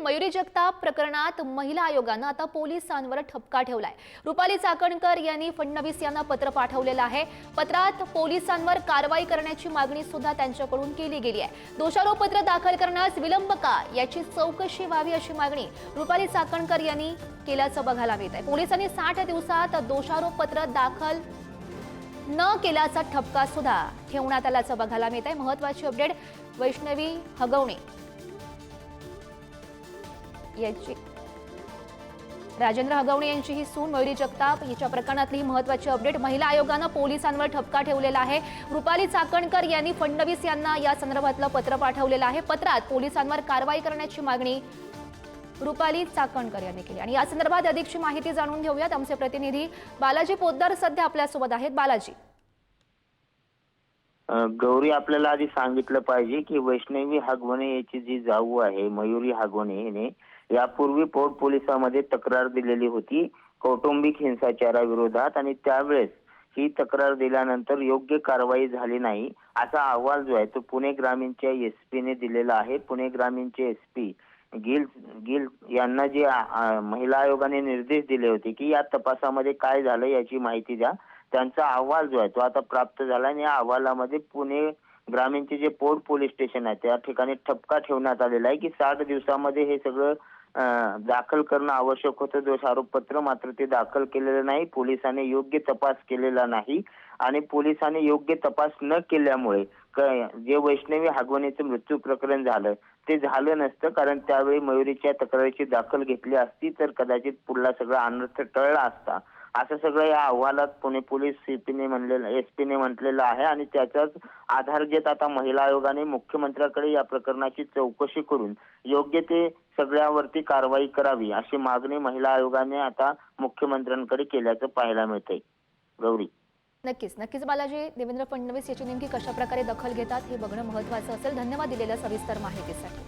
मयुरी जगताप प्रकरणात महिला आयोगानं आता पोलिसांवर ठपका ठेवलाय। रुपाली चाकणकर यांनी फडणवीस यांना पत्र पाठवलेलं आहे। पत्रात पोलिसांवर कारवाई करण्याची मागणी सुद्धा त्यांच्याकडून केली गेली आहे। दोषारोपपत्र दाखल करण्यास विलंब का याची चौकशी व्हावी अशी मागणी रुपाली चाकणकर यांनी केल्याचं बघायला मिळत आहे। पोलिसांनी 60 दिवसात दोषारोपपत्र दाखल न केल्याचा ठपका सुद्धा ठेवण्यात आल्याचं बघायला मिळत आहे। महत्त्वाची अपडेट वैष्णवी हगवणे याची राजेंद्र हगवणे यांची ही सून मयुरी जगताप हिच्या प्रकरणातली महत्त्वाची अपडेट। महिला आयोगानं पोलिसांवर ठपका ठेवलेला आहे। रुपाली चाकणकर यांनी फडणवीस यांना या संदर्भातलं पत्र पाठवलेलं आहे। पत्रात पोलिसांवर कारवाई करण्याची मागणी रुपाली चाकणकर यांनी केली आणि या संदर्भात अधिकची माहिती जाणून घेऊयात। आमचे प्रतिनिधी बालाजी पोद्दार सध्या आपल्या सोबत आहेत। बालाजी, गौरी, आपल्याला आधी सांगितलं पाहिजे की वैष्णवी हगवणे याची जी जाऊ आहे मयुरी हगवणे हिने यापूर्वी पोर्ट पोलिसांमध्ये तक्रार दिलेली होती कौटुंबिक हिंसाचाराविरोधात आणि त्यावेळेस ही तक्रार दिल्यानंतर योग्य कारवाई झाली नाही असा अहवाल जो आहे तो पुणे ग्रामीणच्या एसपीने दिलेला आहे। पुणे ग्रामीणचे एसपी गिल यांना जे महिला आयोगाने निर्देश दिले होते की या तपासामध्ये काय झालं याची माहिती द्या। त्यांचा अहवाल जो आहे तो आता प्राप्त झाला आणि या अहवालामध्ये पुणे ग्रामीणचे जे पोर्ट पोलीस स्टेशन आहे त्या ठिकाणी ठपका ठेवण्यात आलेला आहे की 60 दिवसामध्ये हे सगळं दाखल करणं आवश्यक होतं दोषारोपपत्र, मात्र ते दाखल केलेलं नाही। पोलिसांनी योग्य तपास केलेला नाही आणि पोलिसांनी योग्य तपास न केल्यामुळे जे वैष्णवी हगवणेचं मृत्यू प्रकरण झालं ते झालं नसतं, कारण त्यावेळी मयुरीच्या तक्रारीची दखल घेतली असती तर कदाचित पुढला सगळा अनर्थ टळला असता असं सगळं या अहवालात पुणे पोलीस एसपीने म्हटलेलं आहे। आणि त्याचाच आधार घेत आता महिला आयोगाने मुख्यमंत्र्याकडे या प्रकरणाची चौकशी करून योग्य ते सगळ्यावरती कारवाई करावी अशी मागणी महिला आयोगाने आता मुख्यमंत्र्यांकडे केल्याचं पाहायला मिळतंय। गौरी, नक्कीच बालाजी, देवेंद्र फडणवीस याची नेमकी कशा प्रकारे दखल घेतात हे बघणं महत्त्वाचं असेल। धन्यवाद दिलेल्या सविस्तर माहितीसाठी।